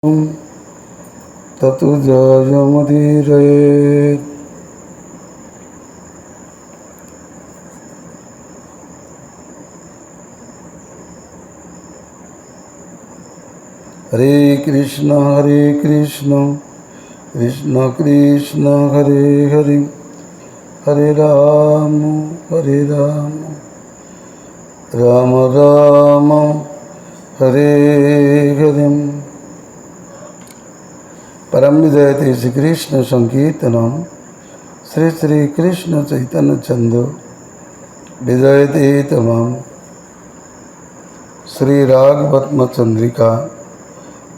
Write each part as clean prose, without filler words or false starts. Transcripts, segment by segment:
ततु जयमुदीरयेत्। हरे कृष्ण कृष्ण कृष्ण हरे हरे, हरे राम राम राम हरे हरे। परम विजयते श्री कृष्ण संकीर्तनम श्री श्री कृष्ण चैतन्य चंद्र विजयते तमाम श्री रागवत्म चंद्रिका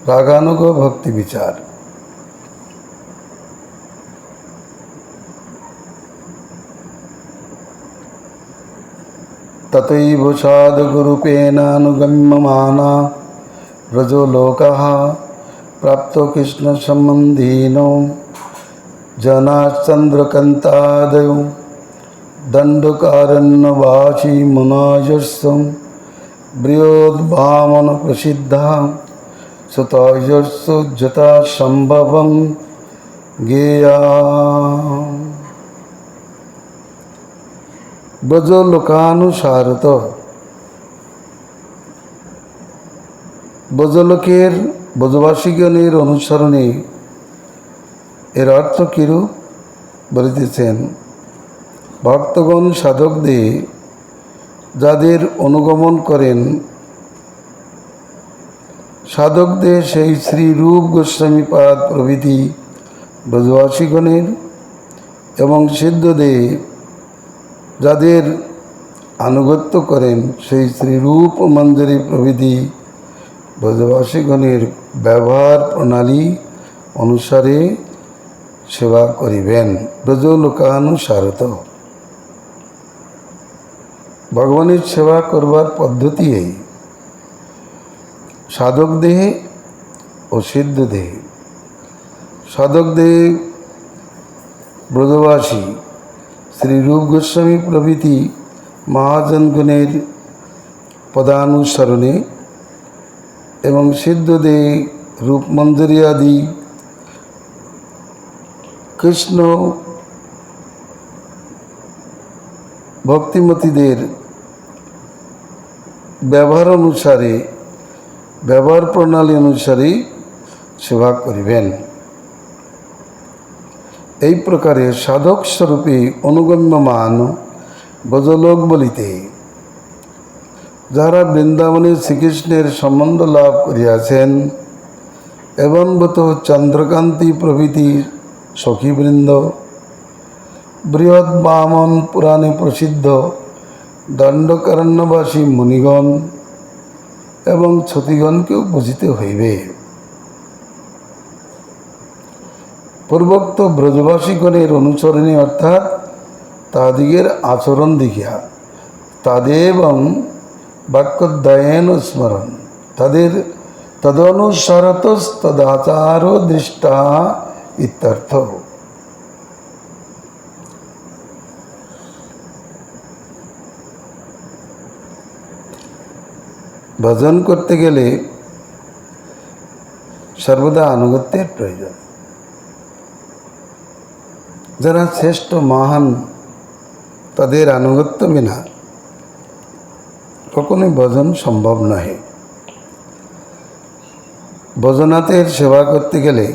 रागानुग भक्ति विचार। ततैव साधुरूपेणानुगम्यमाना व्रजो लोकः प्राप्तो कृष्ण संबंधिनो जनाश्चंद्रकान्तादयो दंडकारण्यवासी मुनायस्सं बृहद्वामन प्रसिद्धा सुतायस्सु जता संभवं गेया। ব্রজলোকানুসারত, ব্রজলোকের ব্রজবাসীগণের অনুসরণে এর অর্থ কিরূপ বলিতেছেন। ভক্তগণ সাধকদের যাদের অনুগমন করেন, সাধকদের সেই শ্রী রূপ গোস্বামীপাদ প্রভৃতি ব্রজবাসীগণের এবং সিদ্ধদের যাদের আনুগত্য করেন, সেই শ্রীরূপ মঞ্জরি প্রভৃতি ব্রজবাসীগণের ব্যবহার প্রণালী অনুসারে সেবা করিবেন। ব্রজলোকানুসারত, ভগবানের সেবা করবার পদ্ধতি এই। সাধক দেহে ও সিদ্ধ দেহে। সাধক দেহে ব্রজবাসী শ্রী রূপ গোস্বামী প্রভৃতি মহাজনগণের পদানুসরণে এবং সিদ্ধদেহ রূপমঞ্জরি আদি কৃষ্ণ ভক্তিমতীদের ব্যবহার অনুসারে, ব্যবহার প্রণালী অনুসারে সেবা করিবেন। এই প্রকারে সাধক স্বরূপে অনুগম্যমান ব্রজলোক বলিতে যারা বৃন্দাবনে শ্রীকৃষ্ণের সম্বন্ধ লাভ করিয়াছেন এবং বত চন্দ্রকান্তি প্রভৃতি সখীবৃন্দ, বৃহৎ বামন পুরাণে প্রসিদ্ধ দণ্ডকারণ্যবাসী মুনিগণ এবং ছতিগণকেও বুঝিতে হইবে। পূর্বোক্ত ব্রজবাসীগণের অনুসরণে অর্থাৎ তাদিগের আচরণ দেখিয়া, তাদের এবং বাক্যোদ্যায়ন স্মরণ, তাদের তদনুসারত তদাচার দৃষ্টা ইত্যর্থ। ভজন করতে গেলে সর্বদা আনুগত্যের প্রয়োজন। যারা শ্রেষ্ঠ মহান, তাদের আনুগত্য বিনা কখনোই ভজন সম্ভব নহে। ভজনাথের সেবা করতে গেলে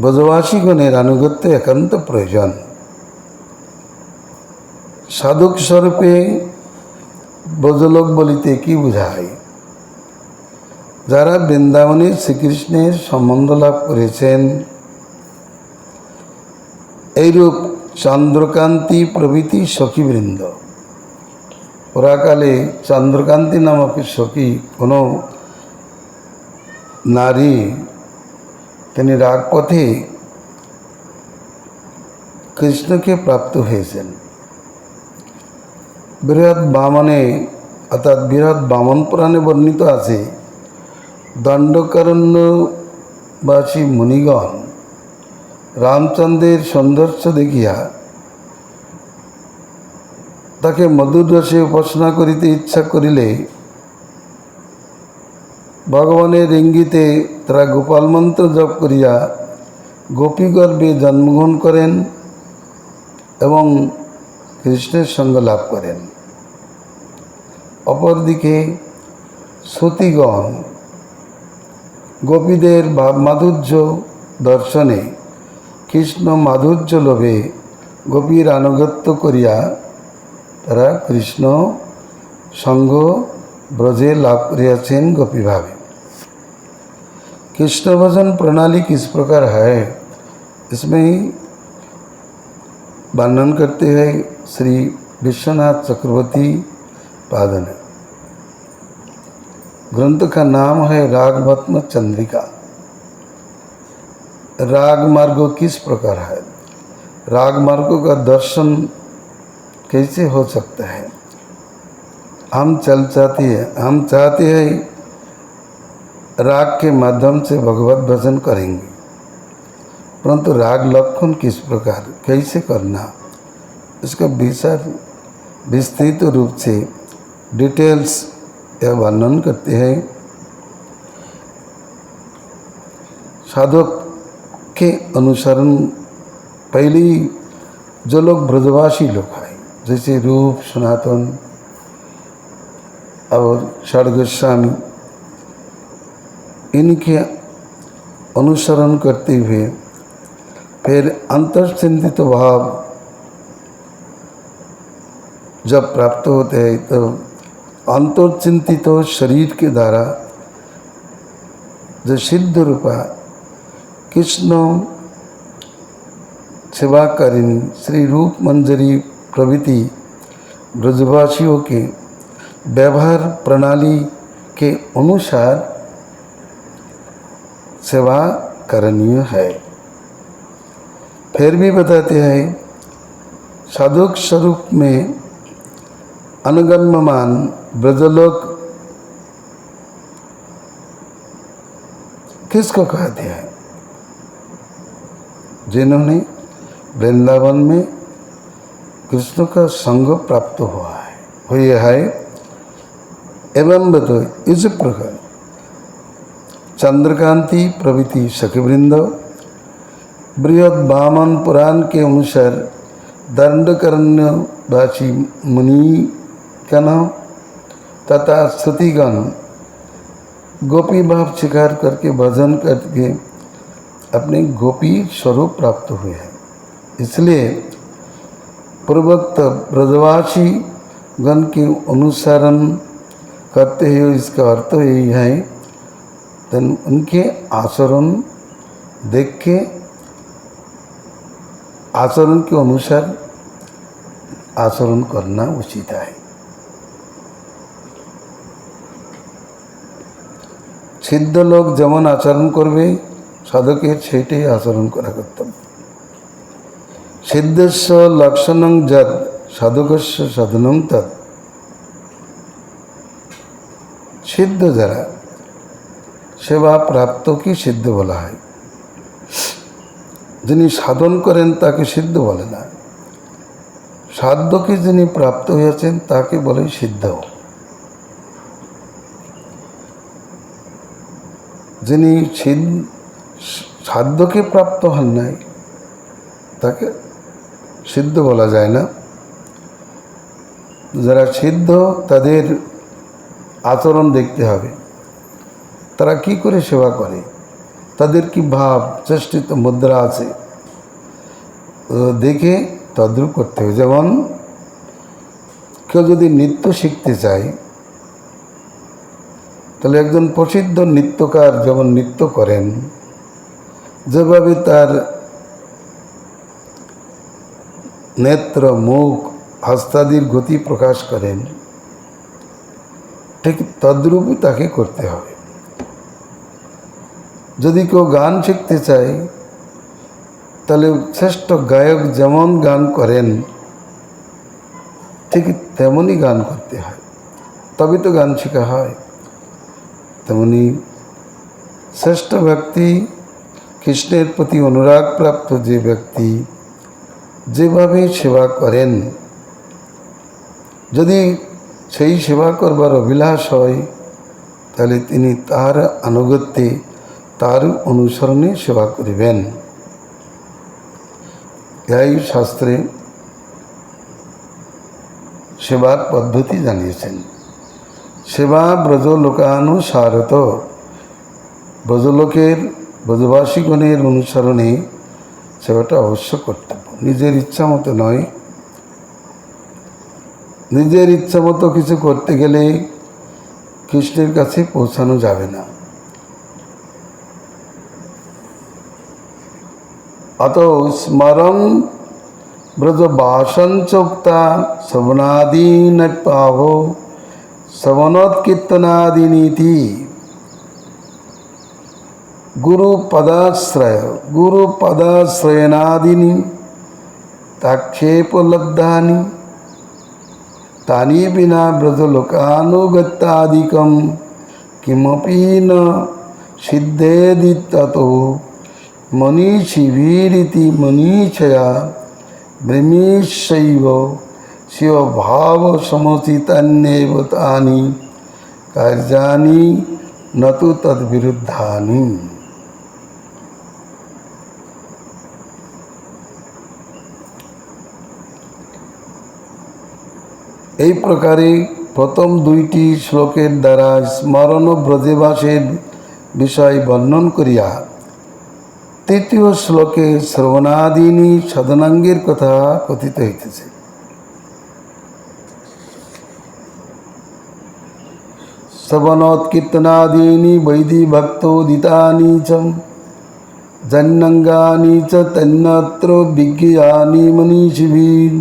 ব্রজবাসীগণের আনুগত্য একান্ত প্রয়োজন। সাধক স্বরূপে ব্রজলোক বলিতে কি বোঝায়? যারা বৃন্দাবনে শ্রীকৃষ্ণের সম্বন্ধ লাভ করেছেন, এইরূপ চন্দ্রকান্তি প্রভৃতি সখীবৃন্দ। পুরাকালে চন্দ্রকান্তি নামক সখী কোনো নারী, তিনি রাগপথে কৃষ্ণকে প্রাপ্ত হয়েছেন। বৃহৎ বামনে অর্থাৎ বৃহৎ বামন পুরাণে বর্ণিত আছে, দণ্ডকারণ্যবাসী মুনিগণ রামচন্দ্রের সৌন্দর্য দেখিয়া তাকে মধুর রসে উপাসনা করিতে ইচ্ছা করিলে ভগবানের ইঙ্গিতে তারা গোপাল মন্ত্র জপ করিয়া গোপী গর্ভে জন্মগ্রহণ করেন এবং কৃষ্ণের সঙ্গ লাভ করেন। অপরদিকে সতীগণ গোপীদের ভাব মাধুর্য দর্শনে কৃষ্ণ মাধুর্য লোভে গোপীর আনুগত্য করিয়া তারা কৃষ্ণ সঙ্গ ब्रजे लाभ करियाছেন गोपी भावे। कृष्ण भजन प्रणाली किस प्रकार है, इसमें वर्णन करते हैं श्री विश्वनाथ चक्रवर्ती पादन। ग्रंथ का नाम है रागभस्म चंद्रिका। राग मार्ग किस प्रकार है, राग मार्ग का दर्शन कैसे हो सकता है। हम चाहते हैं राग के माध्यम से भगवत भजन करेंगे, परंतु राग लक्षण किस प्रकार कैसे करना, इसका विस्तृत रूप से डिटेल्स यह वर्णन करते हैं। साधक के अनुसरण पहले जो लोग ब्रजवासी लोग हैं, जैसे रूप सनातन और षड गोस्वामी, इनके अनुसरण करते हुए फिर अंतर्चिंतित भाव जब प्राप्त होते हैं तो अंतर्चिंतित शरीर के द्वारा जो सिद्ध रूपा कृष्ण सेवाकारिणी श्री रूप मंजरी प्रभृति ब्रजवासियों के व्यवहार प्रणाली के अनुसार सेवा करणीय है। फिर भी बताते हैं साधक स्वरूप में अनुगम्यमान ब्रजलोक किसको कहते हैं, जिन्होंने वृंदावन में कृष्ण का संग प्राप्त हुआ है एवं बतो इस प्रकार चंद्रकांति प्रभृति सखीवृंद बृहद वामन पुराण के अनुसार दंडकरण्यवासी मुनि गण तथा श्रुतिगण गोपी भाव स्वीकार करके भजन करके अपने गोपी स्वरूप प्राप्त हुए हैं। इसलिए पूर्वोक्त ब्रजवासी गण के अनुसरण करते हुए इसका अर्थ यही है, उनके आचरण देख के आचरण के अनुसार आचरण करना उचित है। सिद्ध लोग जेमन आचरण करबे साधकेर सेटाई आचरण करा कर्तव्य। सिद्धस्य लक्षणं यत् साधकस्य साधनं तत्। सिद्ध जरा सेवा प्राप्त की सिद्ध बोला है, जिन्हें साधन करें ताके सिद्ध बोले ना, साध्य के जिन्हें प्राप्त हुएছেন ताके बोले सिद्ध। जिन्हें साध्य के प्राप्त हन নাই ताके सिद्ध बोला जाए ना। যারা সিদ্ধ তাদের आचरण देखते হবে, তারা কি করে সেবা করে, তাদের কি ভাব চেষ্টিত মুদ্রা আছে দেখে তদ্রূপ করতে হবে। যেমন কেউ যদি নৃত্য শিখতে চায় তাহলে একজন প্রসিদ্ধ নৃত্যকার যেমন নৃত্য করেন, যেভাবে তার নেত্র মুখ हस्तादिर गति प्रकाश करें ठीक तद्रूप ताके करते हैं। यदि केउ गान शिखते चाय ताहले श्रेष्ठ गायक जेमन गान करें ठीक तेमनी गान करते हैं, तभी तो गान शिखा है। तेमनी श्रेष्ठ व्यक्ति कृष्णेर प्रति अनुराग प्राप्त जे व्यक्ति जेभावे सेवा करें, यदि সেই সেবা করবার অভিলাষ হয় তাহলে তিনি তার আনুগত্যে তার অনুসরণে সেবা করিবেন। এই শাস্ত্রে সেবার পদ্ধতি জানিয়েছেন। সেবা ব্রজলোকানুসারত, ব্রজলোকের ব্রজবাসীগণের অনুসরণে সেবাটা অবশ্য কর্তব্য, নিজের ইচ্ছা মতো নয়। নিজের ইচ্ছা মতো কিছু করতে গেলে কৃষ্ণের কাছে পৌঁছানো যাবে না। अत स्मरं ब्रजभाषंचोक्ता श्रवणादीन पावो श्रवणोत्कीर्तनादीनीति गुरुपदाश्रयनादीनि ताक्षेपलब्धानि तानि विना ब्रजलोकानुगत्यादिकं किमपि न सिद्धेदि ततो मनीषिभिरिति मनीषया ब्रह्मीशैव शिवभावसमुचितान्येव तानि कार्याणि न तु तद्विरुद्धानि। এই প্রকারে প্রথম দুইটি শ্লোকের দ্বারা স্মরণ ব্রজবাসের বিষয় বর্ণন করিয়া তৃতীয় শ্লোকে শ্রবণাদীনি সাধনাঙ্গের কথা কথিত হইতেছে। শ্রবণোৎকীর্তনাদীনি বৈদি ভক্তোদিতানি চ জন্নঙ্গানি চ তন্নত্র বিজ্ঞানি মনীষিভিঃ।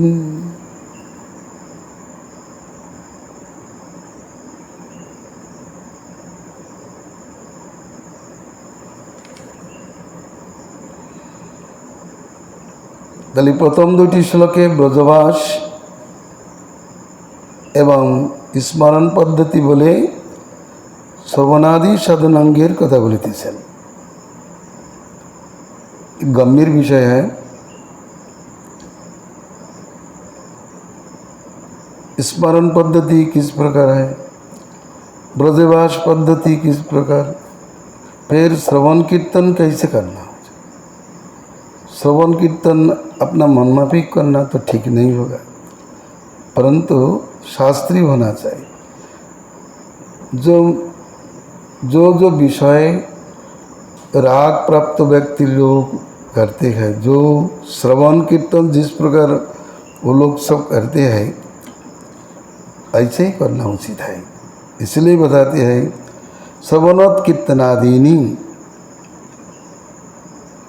তাহলে প্রথম দুটি শ্লোকে ব্রজভাস এবং স্মরণ পদ্ধতি বলে শ্রবণাদি সাধনাঙ্গের কথা বলিতেছেন। गंभीर विषय है। स्मरण पद्धति किस प्रकार है, ब्रजभास पद्धति किस प्रकार, फिर श्रवण कीर्तन कैसे करना। श्रवण कीर्तन अपना मनमाफिक करना तो ठीक नहीं होगा, परंतु शास्त्रीय होना चाहिए। जो विषय राग प्राप्त व्यक्ति लोग करते हैं, जो श्रवण कीर्तन जिस प्रकार वो लोग सब करते हैं, ऐसे ही करना उचित है। इसलिए बताते हैं श्रवणोत्कीर्तनादीनि,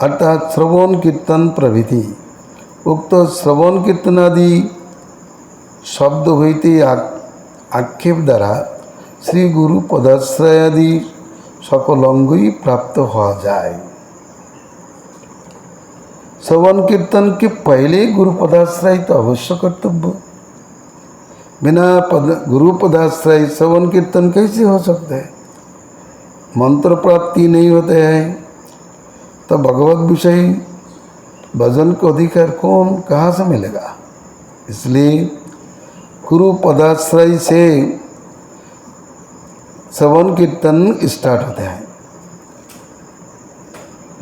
अर्थात श्रवण कीर्तन प्रभृति। उक्त श्रवण कीर्तनादि शब्द হইতে आक्षेप द्वारा श्री गुरु पदाश्रयादि सकल अंगई प्राप्त हो जाए। श्रवण कीर्तन के पहले गुरु पदाश्रय तो अवश्य कर्तव्य। बिना गुरु पदाश्रय श्रवण कीर्तन कैसे हो सकता है। मंत्र प्राप्ति नहीं होते हैं तो भगवत विषय भजन को अधिकार कौन कहाँ से मिलेगा। इसलिए गुरु पदाश्रय से श्रवण कीर्तन स्टार्ट होते हैं।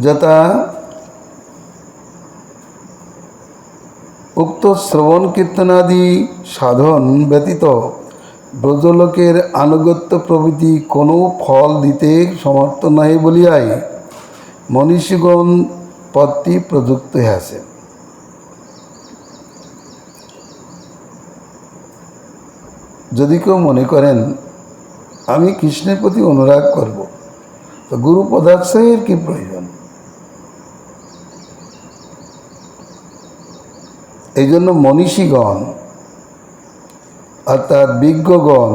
যথা उक्त श्रवण कीर्तनादि साधन व्यतीत ब्रजलोकेर आनुगत्य प्रभृति कोनो फल दीते समर्थ नहीं बलियाय मनीषीगण पदटी प्रयुक्त है। যদি কেউ মনে করেন আমি কৃষ্ণের প্রতি অনুরাগ করব, তো গুরু পদাশ্রয়ের কি প্রয়োজন। এই জন্য মনীষীগণ অর্থাৎ বিজ্ঞগণ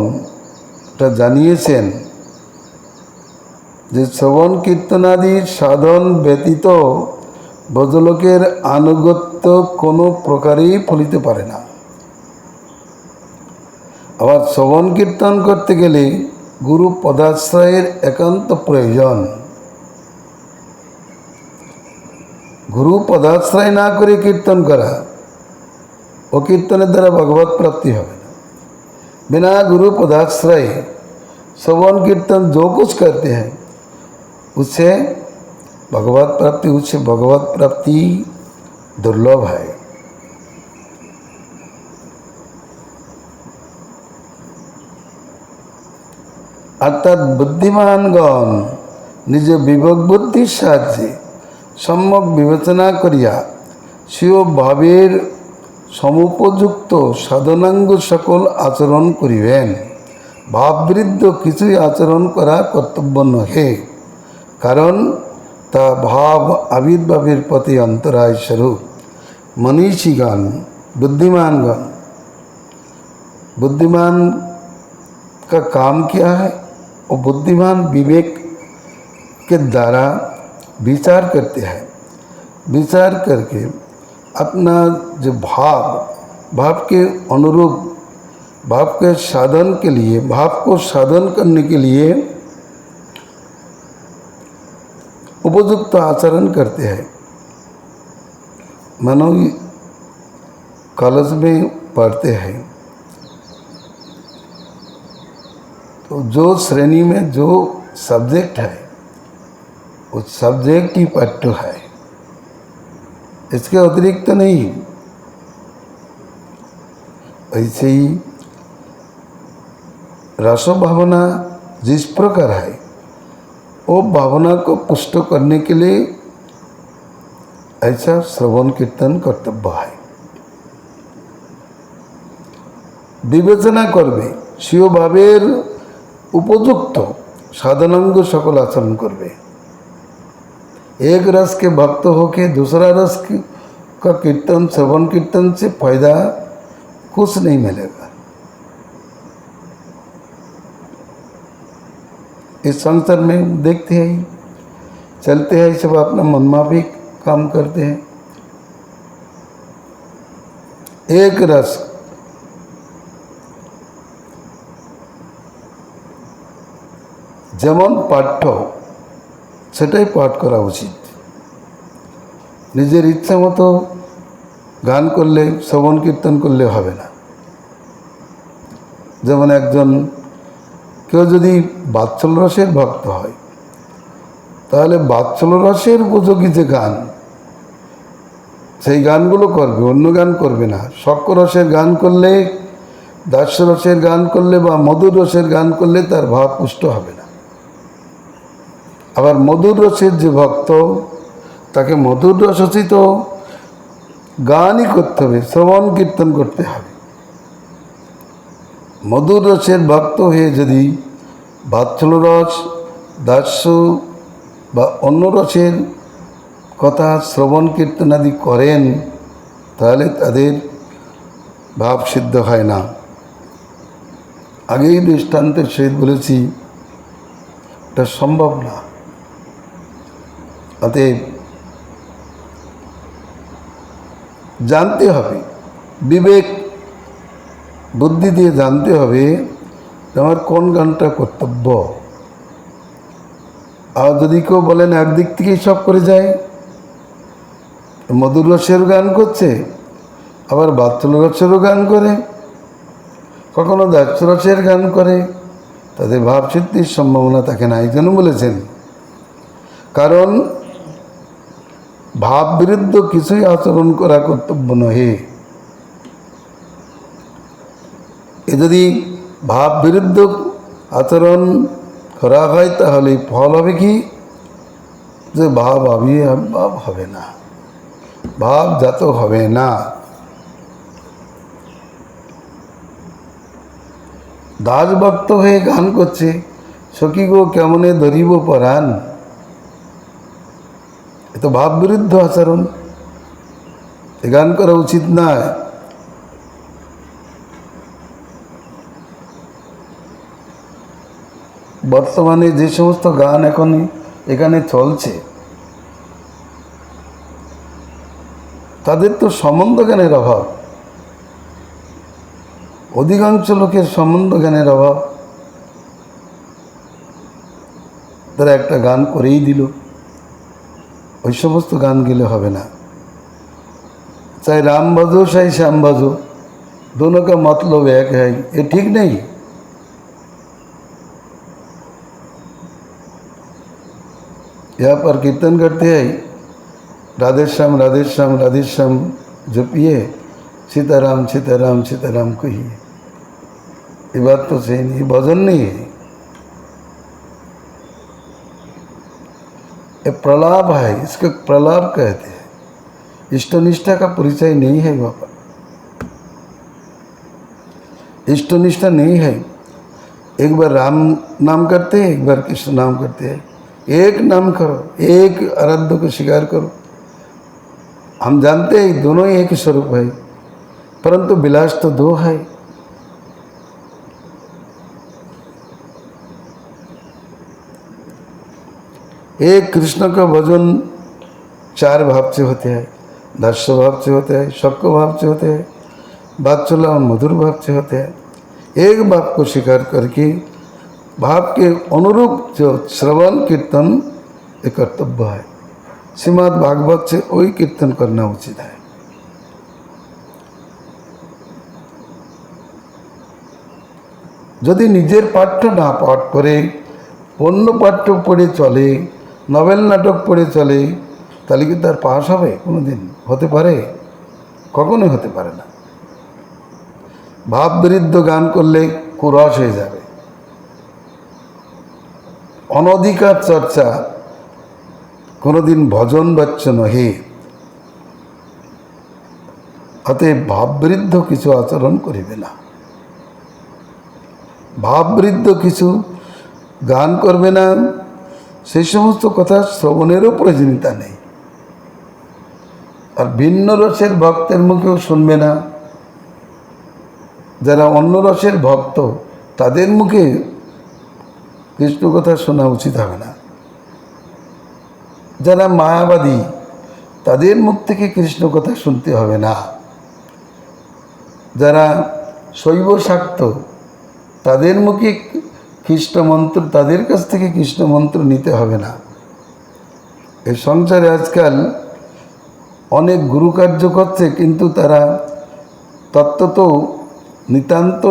এটা জানিয়েছেন যে শ্রবণ কীর্তনাদির সাধন ব্যতীত ব্রজলোকের আনুগত্য কোনো প্রকারেই ফলিতে পারে না। আবার শ্রবণ কীর্তন করতে গেলে গুরু পদাশ্রয়ের একান্ত প্রয়োজন। গুরু পদাশ্রয় না করে কীর্তন করা ও কীর্তনের দ্বারা ভগবত প্রাপ্তি হবে না। বিনা গুরু পদাশ্রয়ে श्रवण कीर्तन जो कुछ करते हैं उससे भगवत प्राप्ति, उससे भगवत प्राप्ति दुर्लभ है। अर्थात बुद्धिमानगण निज विवेक बुद्धि साहाয্যে सम्यक विवेचना करिया स्वीय भावेर समुपयुक्त साधनांग सकल आचरण करिबेन। भावविरुद्ध किछुई आचरण करा कर्तव्य नहे, कारण ता भाव आविर्भावेर पथे अंतराय स्वरूप। मनीषीगण बुद्धिमानगण, बुद्धिमान का काम क्या है? और बुद्धिमान विवेक के द्वारा विचार करते हैं। विचार करके अपना जो भाव के अनुरूप, भाव के साधन के लिए, भाव को साधन करने के लिए उपयुक्त आचरण करते हैं। मानो कॉलेज में पढ़ते हैं तो जो श्रेणी में जो सब्जेक्ट है उस सब्जेक्ट ही पढ़ते है, इसके अतिरिक्त नहीं। ऐसे ही रस भावना जिस प्रकार है वो भावना को पुष्ट करने के लिए ऐसा श्रवण कीर्तन कर्तव्य है। विवेचना करबे, स्वीय भावेर उपयुक्त साधनांग सकल आचरण करबे। एक रस के भक्त होके दूसरा रस का कीर्तन, श्रवण कीर्तन से फायदा कुछ नहीं मिलेगा। इस संसार में देखते हैं, चलते हैं, सब अपना मनमाफिक काम करते हैं। एक रस যেমন পাঠ্য সেটাই পাঠ করা উচিত। নিজের ইচ্ছা মতো গান করলে, শ্রবণ কীর্তন করলে হবে না। যেমন একজন কেউ যদি বাৎসল্য রসের ভক্ত হয় তাহলে বাৎসল্য রসের উপযোগী যে গান সেই গানগুলো করবে, অন্য গান করবে না। শক্র রসের গান করলে, দাস্য রসের গান করলে বা মধুর রসের গান করলে তার ভাব পুষ্ট হবে না। আবার মধুর রসের যে ভক্ত তাকে মধুর রসোচিত গানই করতে হবে, শ্রবণ কীর্তন করতে হবে। মধুর রসের ভক্ত হয়ে যদি বাৎসল্য রস, দাস্য বা অন্য রসের কথা শ্রবণ কীর্তন আদি করেন তাহলে তাদের ভাব সিদ্ধ হয় না। আগেই দৃষ্টান্তের সহিত বলেছি এটা সম্ভব না। অতএব জানতে হবে, বিবেক বুদ্ধি দিয়ে জানতে হবে আমার কোন গানটা কর্তব্য। আর যদি কেউ বলেন একদিক থেকেই সব করে যায়, মধুর রসের গান করছে, আবার বাৎসল্য রসেরও গান করে, কখনো দাস্য রসের গান করে, তাদের ভাব সিদ্ধির সম্ভাবনা থাকে না। এই জন্য বলেছেন, কারণ ভাব বিরুদ্ধ কিছুই আচরণ করা কর্তব্য নহে। এ যদি ভাব বিরুদ্ধ আচরণ করা হয় তাহলে ফল হবে কি, যে ভাব আবির্ভাব হবে না, ভাব জাত হবে না। দাস ভক্ত হয়ে গান করছে, সখী গো কেমনে ধরিব পরাণ, এ তো ভাব বিরুদ্ধ আচরণ, এ গান করা উচিত নয়। বর্তমানে যে সমস্ত গান এখন এখানে চলছে তাদের তো সম্বন্ধ জ্ঞানের অভাব, অধিকাংশ লোকের সম্বন্ধ জ্ঞানের অভাব। তারা একটা গান করেই দিল, ওই সমস্ত গান গেলে হবে না। चाहे राम भजो चाहे श्याम भजो, दोनों का मतलब एक है, ये ठीक नहीं। यहाँ पर कीर्तन करते हैं राधे श्याम राधे श्याम राधे श्याम जपिए, सीताराम सीताराम सीताराम कहिए। ये बात तो सही नहीं, भजन नहीं है, ये प्रलाप है, इसका प्रलाप कहते हैं। इष्टनिष्ठा का परिचय नहीं है वहाँ पर, इष्टनिष्ठा नहीं है। एक बार राम नाम करते हैं, एक बार कृष्ण नाम करते हैं। एक नाम करो, एक आराध्य को स्वीकार करो। हम जानते हैं दोनों ही एक स्वरूप है, परंतु विलास तो दो है। एक कृष्ण का भजन चार भाव से होते हैं, दर्श भाव से होते हैं, शक भाव से होते हैं, वात्सल्य और मधुर भाव से होते हैं। एक भाव को स्वीकार करके भाव के अनुरूप जो श्रवण कीर्तन एक कर्तव्य है। श्रीमद् भागवत से वही कीर्तन करना उचित है। যদি নিজের পাঠ্য না পাঠ করে অন্য পাঠ্য পড়ে চলে, নভেল নাটক পড়ে চলে, তাহলে কি তার পাস হবে? কোনো দিন হতে পারে? কখনোই হতে পারে না। ভাব বিরুদ্ধ গান করলে কুরস হয়ে যাবে। অনধিকার চর্চা কোনোদিন ভজন বাচ্য নহে। অতএব ভাববৃদ্ধ কিছু আচরণ করিবে না, ভাববৃদ্ধ কিছু গান করবে না, সেই সমস্ত কথা শ্রবণেরও প্রয়োজনীয়তা নেই। আর ভিন্ন রসের ভক্তের মুখেও শুনবে না। যারা অন্য রসের ভক্ত তাদের মুখে কৃষ্ণ কথা শোনা উচিত হবে না। যারা মায়াবাদী তাদের মুখ থেকে কৃষ্ণ কথা শুনতে হবে না। যারা শৈব শাক্ত তাদের মুখে কৃষ্ণ মন্ত্র, তাদের কাছ থেকে কৃষ্ণ মন্ত্র নিতে হবে না। এই সংসারে আজকাল অনেক গুরু কার্য করছে, কিন্তু তারা তত্ত্বত নিতান্ত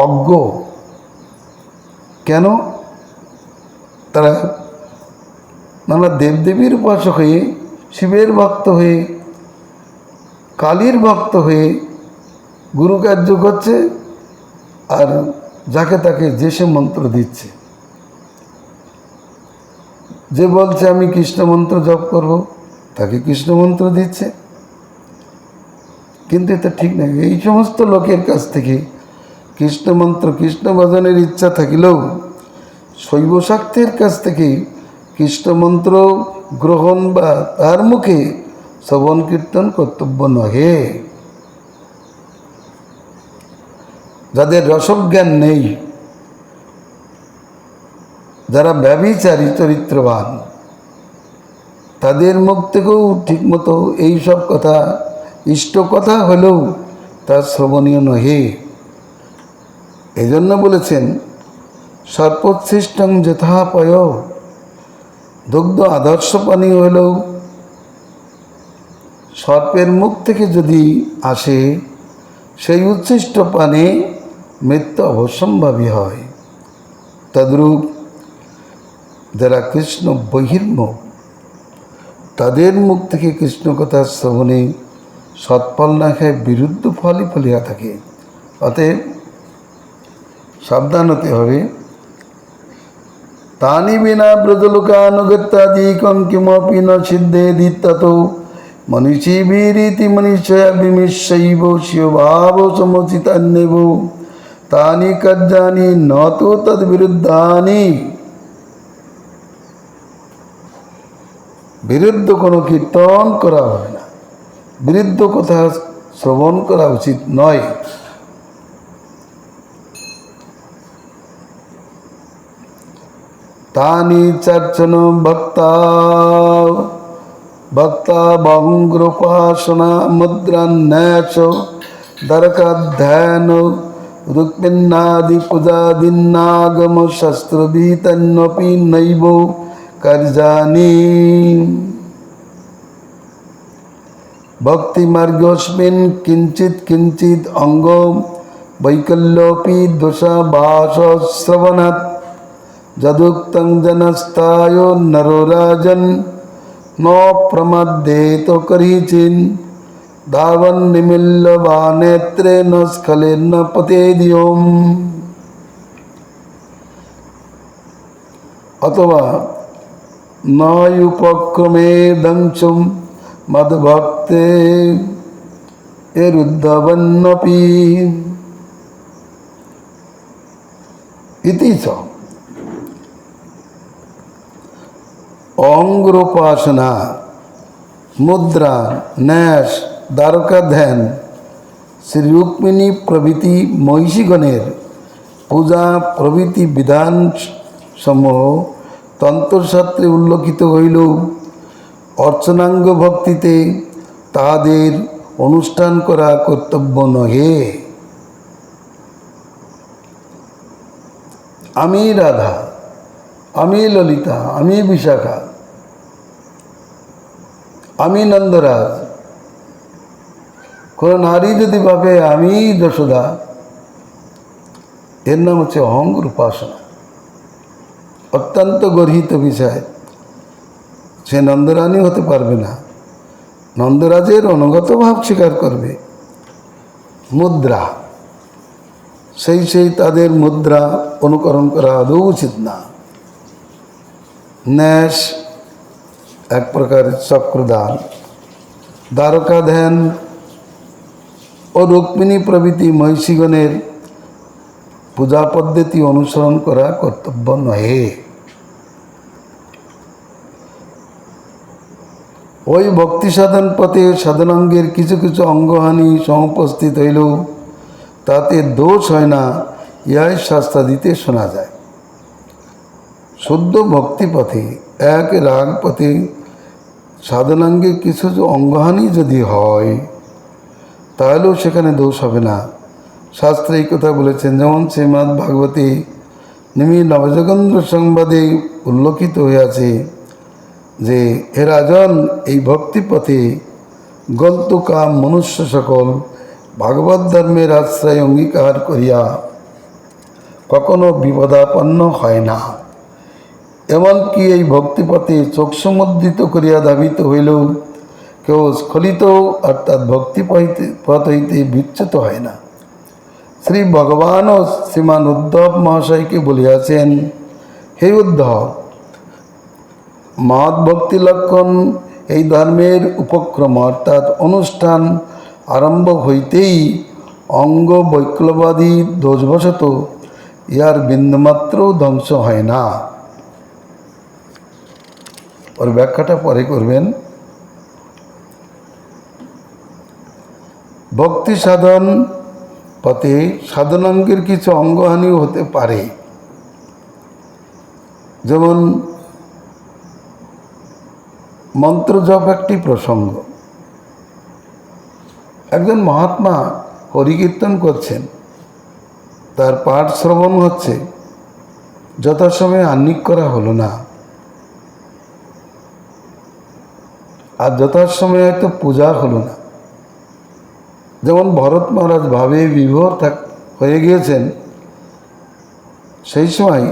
অজ্ঞ। কেন? তারা নানা দেবদেবীর উপাসক হয়ে, শিবের ভক্ত হয়ে, কালীর ভক্ত হয়ে গুরু কার্য করছে, আর যাকে তাকে যে সে মন্ত্র দিচ্ছে। যে বলছে আমি কৃষ্ণ মন্ত্র জপ করব, তাকে কৃষ্ণ মন্ত্র দিচ্ছে। কিন্তু এটা ঠিক নয়। এই সমস্ত লোকের কাছ থেকে কৃষ্ণ মন্ত্র, কৃষ্ণ ভজনের ইচ্ছা থাকিলেও শৈব শাক্তের কাছ থেকে কৃষ্ণ মন্ত্র গ্রহণ বা তার মুখে শ্রবণ কীর্তন কর্তব্য নহে। যাদের রসজ্ঞান নেই, যারা ব্যভিচারী চরিত্রবান, তাদের মুখ থেকেও ঠিকমতো এইসব কথা, ইষ্ট কথা হলেও তা শ্রবণীয় নহে। এই জন্য বলেছেন সর্বোচ্ছিষ্টং যথাপয়, দুগ্ধ আদর্শ পানি হলেও সর্পের মুখ থেকে যদি আসে, সেই উচ্ছিষ্ট পানে মৃত্যু অবশ্যম্ভাবী হয়। তদ্রূপ যারা কৃষ্ণ বহির্মুখ, তাদের মুখ থেকে কৃষ্ণ কথা শ্রবণে সৎফল না খায় বিরুদ্ধ ফলই ফলিয়া থাকে। অতএব সাবধান হতে হবে। তানি বিনা ব্রজলোকানুগত্যাদিকং কিমপি ন সিদ্ধেদি ততো মনীষীভিরীতি মনীষয়া বিমিশৈব শিবভাব সমচিতান্যেব তানি কার্যানি ন তো তদ্বিরুদ্ধানি। বিরুদ্ধ কোনো কীর্তন করা হবে না, বিরুদ্ধ কথা শ্রবণ করা উচিত নয়। तानि चर्चन भक्ता भक्ता बहुग्रोपासना मुद्रान्यास दरकाध्यान रुक्मिन्नादि पूजादिन्नागम शस्त्रभीतन्नपि नैव कार्याणि भक्ति मार्गस्मिन् किंचित् किंचित् अंग वैकल्योपि दोषाभास श्रवणात् যদুক্তং জনস্তায় নরো রাজন ন প্রমদ্যেত করিচিন ধাবন নিমিল্য বা নেত্রে ন স্খলেন পতেদিয়ম। অথবা নয়ুপক্রমে দংশম মদভক্তে এরুদ্ধবন্নপি ইতি চ। অঙ্গোপাসনা, মুদ্রা, ন্যাস, দ্বারকা ধ্যান, শ্রী রুক্মিণী প্রভৃতি মহিষীগণের পূজা প্রভৃতি বিধান সমূহ তন্ত্রশাস্ত্রে উল্লেখিত হইলেও অর্চনাঙ্গ ভক্তিতে তাহাদের অনুষ্ঠান করা কর্তব্য নহে। আমি রাধা, আমি ললিতা, আমি বিশাখা, আমি নন্দরাজ, কোন নারী যদি ভাবে আমি যশোদা, এর নাম হচ্ছে অহঙ্গ উপাসনা। অত্যন্ত গর্হিত বিষয়। সে নন্দরানী হতে পারবে না, নন্দরাজের অনুগত ভাব স্বীকার করবে। মুদ্রা, সেই তাদের মুদ্রা অনুকরণ করা আদৌ উচিত না। ন্যাস এক প্রকারের চক্রদান, দ্বারকা ধ্যান ও রুক্মিণী প্রভৃতি মহিষীগণের পূজা পদ্ধতি অনুসরণ করা কর্তব্য নহে। ওই ভক্তি সাধন পথে সাধনাঙ্গের কিছু কিছু অঙ্গহানি সমুপস্থিত হইলেও তাতে দোষ হয় না, ইহাই শাস্ত্রাদিতে শোনা যায়। শুদ্ধ ভক্তি পথে এক রাগ পথে সাধনাঙ্গে কিছু অঙ্গহানি যদি হয় তাহলেও সেখানে দোষ হবে না। শাস্ত্রে এই কথা বলেছেন, যেমন শ্রীমদ্ ভাগবতে নিমি নবযোগেন্দ্র সংবাদে উল্লেখিত হইয়াছে যে হে রাজন, এই ভক্তিপথে গন্তুকাম মনুষ্য সকল ভাগবত ধর্মের আশ্রয় অঙ্গীকার করিয়া কখনো বিপদাপন্ন হয় না। এমনকি এই ভক্তিপথে চোখ সমুদ্রিত করিয়া ধাবিত হইলেও কেউ স্খলিত অর্থাৎ ভক্তিপথ হইতে বিচ্যুত হয় না। শ্রী ভগবানও শ্রীমান উদ্ধব মহাশয়কে বলিয়াছেন, হে উদ্ধব, মহৎ ভক্তি লক্ষণ এই ধর্মের উপক্রম অর্থাৎ অনুষ্ঠান আরম্ভ হইতেই অঙ্গ বৈক্লবাদী দোষবশত ইহার বিন্দুমাত্র ধ্বংস হয় না। ওর ব্যাখ্যাটা পরে করবেন। ভক্তি সাধন পথে সাধনাঙ্গের কিছু অঙ্গহানিও হতে পারে, যেমন মন্ত্র জপ একটি প্রসঙ্গ। একজন মহাত্মা হরিকীর্তন করছেন, তার পাঠ শ্রবণ হচ্ছে, যথাসময়ে আহ্নিক করা হলো না, আর যথাসময়ে হয়তো পূজা হলো না। যেমন ভরত মহারাজ ভাবে বিভোর হয়ে গিয়েছেন, সেই সময়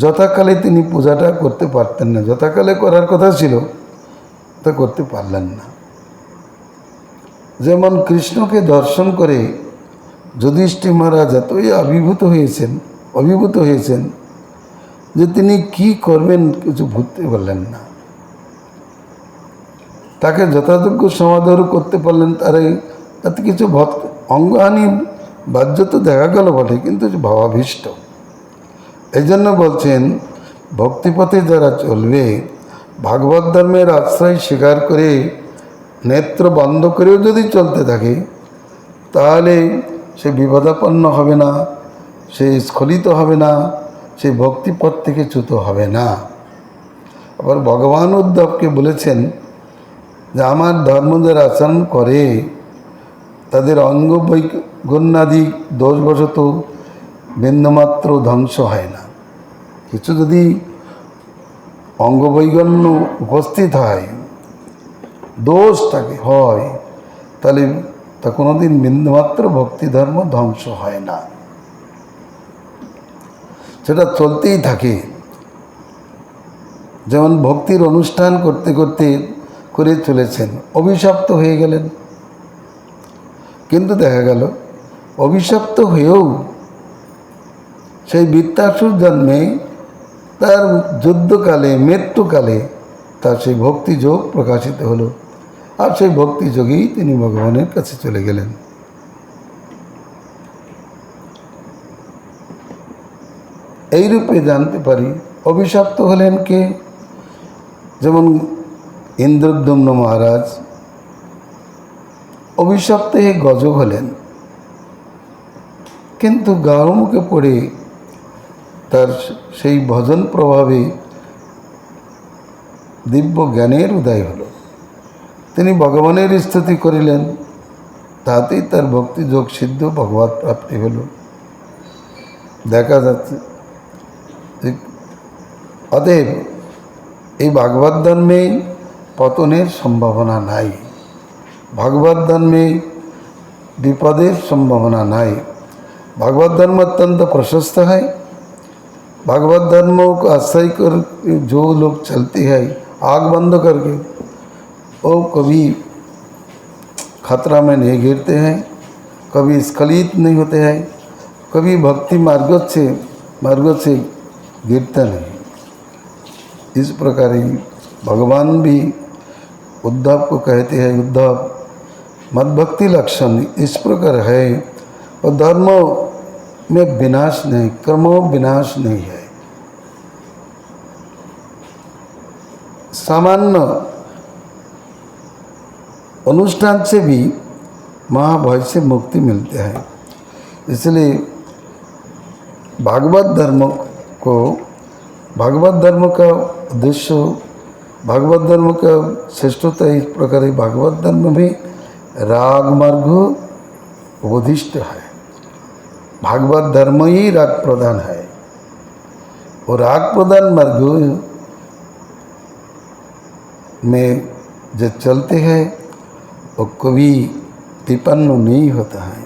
যথাকালে তিনি পূজাটা করতে পারতেন না, যথাকালে করার কথা ছিল তা করতে পারলেন না। যেমন কৃষ্ণকে দর্শন করে যুধিষ্ঠির মহারাজ এতই অভিভূত হয়েছেন যে তিনি কি করবেন কিছু বুঝতে পারলেন না। তাকে যথাযোগ্য সমাদর করতে পারলেন, তাতে কিছু অঙ্গহানি বাহ্য তো দেখা গেল বটে, কিন্তু ভাবাভীষ্ট। এই জন্য বলছেন, ভক্তিপথে যারা চলবে, ভাগবত ধর্মের আশ্রয় স্বীকার করে নেত্র বন্ধ করেও যদি চলতে থাকে, তাহলে সে বিপদাপন্ন হবে না, সে স্খলিত হবে না, সে ভক্তিপথ থেকে চ্যুত হবে না। আবার ভগবান উদ্ধবকে বলেছেন যে আমার ধর্ম যারা আচরণ করে তাদের অঙ্গ বৈগুণ্যাদি দোষবশত বিন্দুমাত্র ধ্বংস হয় না। কিছু যদি অঙ্গবৈগণ্য উপস্থিত হয়, দোষ থাকে হয়, তাহলে তা কোনোদিন বিন্দুমাত্র ভক্তি ধর্ম ধ্বংস হয় না। সেটা চলতেই থাকে। যেমন ভক্তির অনুষ্ঠান করতে করতে করে চলেছেন, অভিশপ্ত হয়ে গেলেন। কিন্তু দেখা গেল অভিশপ্ত হয়েও সেই বৃত্তাসুর জন্মে তার যুদ্ধকালে, মৃত্যুকালে তার সেই ভক্তিযোগ প্রকাশিত হলো, আর সেই ভক্তিযোগেই তিনি ভগবানের কাছে চলে গেলেন। এই রূপে জানতে পারি অভিশপ্ত হলেন কে। যেমন ইন্দ্রদ্যম্ন মহারাজ অভিশপ্ত হয়ে গজক হলেন, কিন্তু গাওমুখে পড়ে তার সেই ভজন প্রভাবে দিব্য জ্ঞানের উদয় হলো। তিনি ভগবানের স্তুতি করিলেন, তাতেই তার ভক্তিযোগ সিদ্ধ, ভগবত প্রাপ্তি হল। দেখা যাচ্ছে অতএব এই ভাগবত ধর্মে পতনের সম্ভাবনা নাই, ভাগবত ধর্মে विपदेर संभावना नहीं। भागवत धर्म अत्यंत प्रशस्त है। भागवत धर्म को आश्रय कर जो लोग चलते हैं आग बंद करके, वो कभी खतरा में नहीं गिरते हैं, कभी स्खलित नहीं होते हैं, कभी भक्ति मार्ग से गिरते नहीं। इस प्रकार ही भगवान भी उद्धव को कहते हैं, उद्धव मद भक्ति लक्षण इस प्रकार है, और धर्म में विनाश नहीं, कर्मों विनाश नहीं है। सामान्य अनुष्ठान से भी महाभय से मुक्ति मिलती है। इसलिए भागवत धर्म का उद्देश्य, भागवत धर्म का श्रेष्ठता इस प्रकार है। भागवत धर्म में राग मार्ग उपदिष्ट है। भागवत धर्म ही राग प्रधान है, और राग प्रधान मार्ग में जो चलते हैं वो कभी विपन्न नहीं होता है।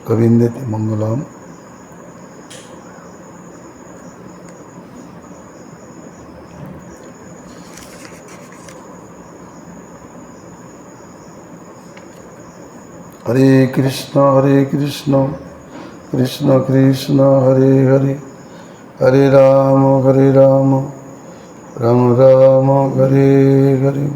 गोविंदेति मंगलम। हरे कृष्ण कृष्ण कृष्ण हरे हरे, हरे राम राम राम हरे हरे।